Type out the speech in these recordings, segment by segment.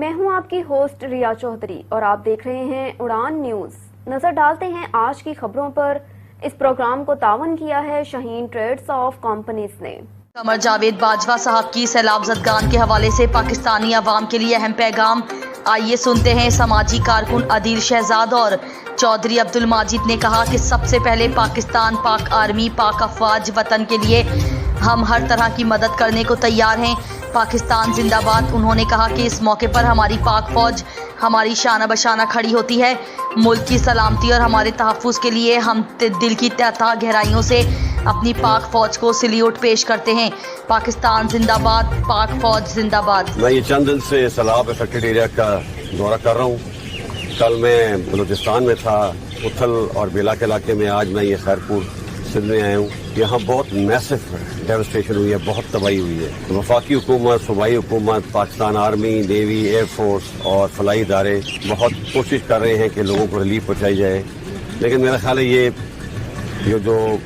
میں ہوں آپ کی ہوسٹ ریا چودھری اور آپ دیکھ رہے ہیں اڑان نیوز۔ نظر ڈالتے ہیں آج کی خبروں پر۔ اس پروگرام کو تعاون کیا ہے شاہین ٹریڈز آف کمپنیز نے۔ قمر جاوید باجوہ صاحب کی سیلاب زدگان کے حوالے سے پاکستانی عوام کے لیے اہم پیغام۔ آئیے سنتے ہیں سماجی کارکن عدیل شہزاد اور چودھری عبد الماجد نے کہا کہ سب سے پہلے پاکستان، پاک آرمی، پاک افواج وطن کے لیے ہم ہر طرح کی مدد کرنے کو تیار ہیں۔ پاکستان زندہ باد۔ انہوں نے کہا کہ اس موقع پر ہماری پاک فوج ہماری شانہ بشانہ کھڑی ہوتی ہے۔ ملک کی سلامتی اور ہمارے تحفظ کے لیے ہم دل کی تہہ گہرائیوں سے اپنی پاک فوج کو سلیوٹ پیش کرتے ہیں۔ پاکستان زندہ باد، پاک فوج زندہ باد۔ میں یہ چند دن سے سیلاب افیکٹڈ ایریا کا دورہ کر رہا ہوں۔ کل میں بلوچستان میں تھا، اتھل اور بیلا کے علاقے میں، آج میں یہ خیرپور سندھ میں آیا ہوں۔ یہاں بہت میسو ڈیوسٹیشن ہوئی ہے، بہت تباہی ہوئی ہے۔ وفاقی حکومت، صوبائی حکومت، Pakistan army, navy, air force اور فلائی ادارے بہت کوشش کر رہے ہیں کہ لوگوں کو ریلیف پہنچائی جائے، لیکن میرا خیال ہے یہ جو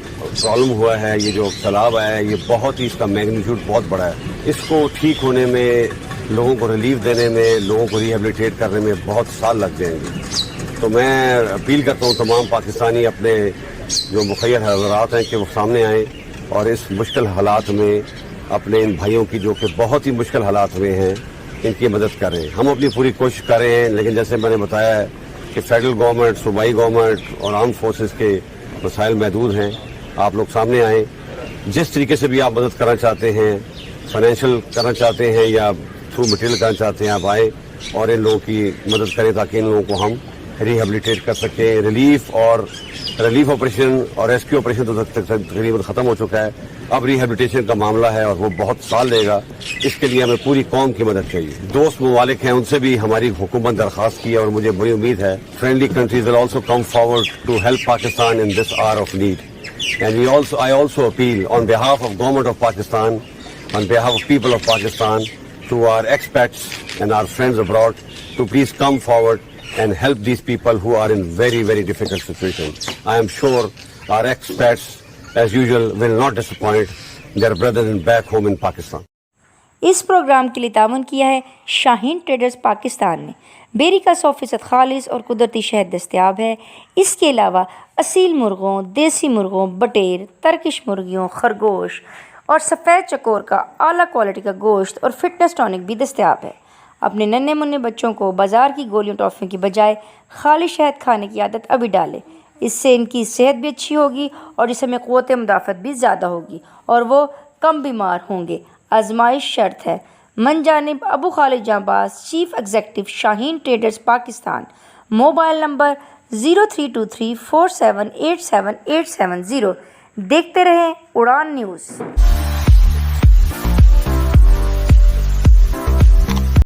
پرابلم ہوا ہے، یہ جو سیلاب آیا ہے، یہ بہت ہی، اس کا میگنیٹیوڈ بہت بڑا ہے۔ اس کو ٹھیک ہونے میں، لوگوں کو ریلیف دینے میں، لوگوں کو ریہیبلیٹیٹ کرنے میں بہت سال لگ جائیں گے۔ تو میں اپیل کرتا ہوں تمام پاکستانی اپنے جو مخیر حضرات ہیں کہ وہ سامنے آئیں اور اس مشکل حالات میں اپنے ان بھائیوں کی جو کہ بہت ہی مشکل حالات میں ہیں، ان کی مدد کریں۔ ہم اپنی پوری کوشش کر رہے ہیں، لیکن جیسے میں نے بتایا ہے کہ فیڈرل گورنمنٹ، صوبائی گورنمنٹ اور آرم فورسز کے وسائل محدود ہیں۔ آپ لوگ سامنے آئیں، جس طریقے سے بھی آپ مدد کرنا چاہتے ہیں، فائنینشیل کرنا چاہتے ہیں یا تھرو مٹیریل کرنا چاہتے ہیں، آپ آئیں اور ان لوگوں کی مدد کریں تاکہ ان لوگوں کو ہم ریہیبلیٹیٹ کر سکیں۔ ریلیف آپریشن اور ریسکیو آپریشن تو تقریباً ختم ہو چکا ہے، اب ریہیبلیٹیشن کا معاملہ ہے اور وہ بہت سال لے گا۔ اس کے لیے ہمیں پوری قوم کی مدد چاہیے۔ دوست ممالک ہیں، ان سے بھی ہماری حکومت درخواست کی ہے اور مجھے بڑی امید ہے friendly countries will also come forward to help Pakistan in this hour of need. And I also appeal on behalf of Government of Pakistan, on behalf of people of Pakistan, to our expats and our friends abroad to please come forward and help these people who are in very, very difficult situations. I am sure our expats, as usual, will not disappoint their brothers back home in Pakistan. اس programme کے لیے تعاون کیا ہے شاہین traders Pakistan نے۔ بیری کا 100% خالص اور قدرتی شہد دستیاب ہے۔ اس کے علاوہ اصیل مرغوں، دیسی مرغوں، بٹیر، ترکش مرغیوں، خرگوش اور سفید چکور کا اعلیٰ کوالٹی کا گوشت اور فٹنس ٹونک بھی دستیاب ہے۔ اپنے ننھے منھے بچوں کو بازار کی گولیوں ٹافیوں کی بجائے خالی شہد کھانے کی عادت ابھی ڈالیں۔ اس سے ان کی صحت بھی اچھی ہوگی اور جسم میں قوت مدافعت بھی زیادہ ہوگی اور وہ کم بیمار ہوں گے۔ آزمائش شرط ہے۔ من جانب Abu Khalid Janbaz, chief executive, Shaheen traders Pakistan. Mobile number 032347878770۔ دیکھتے رہیں اڑان نیوز۔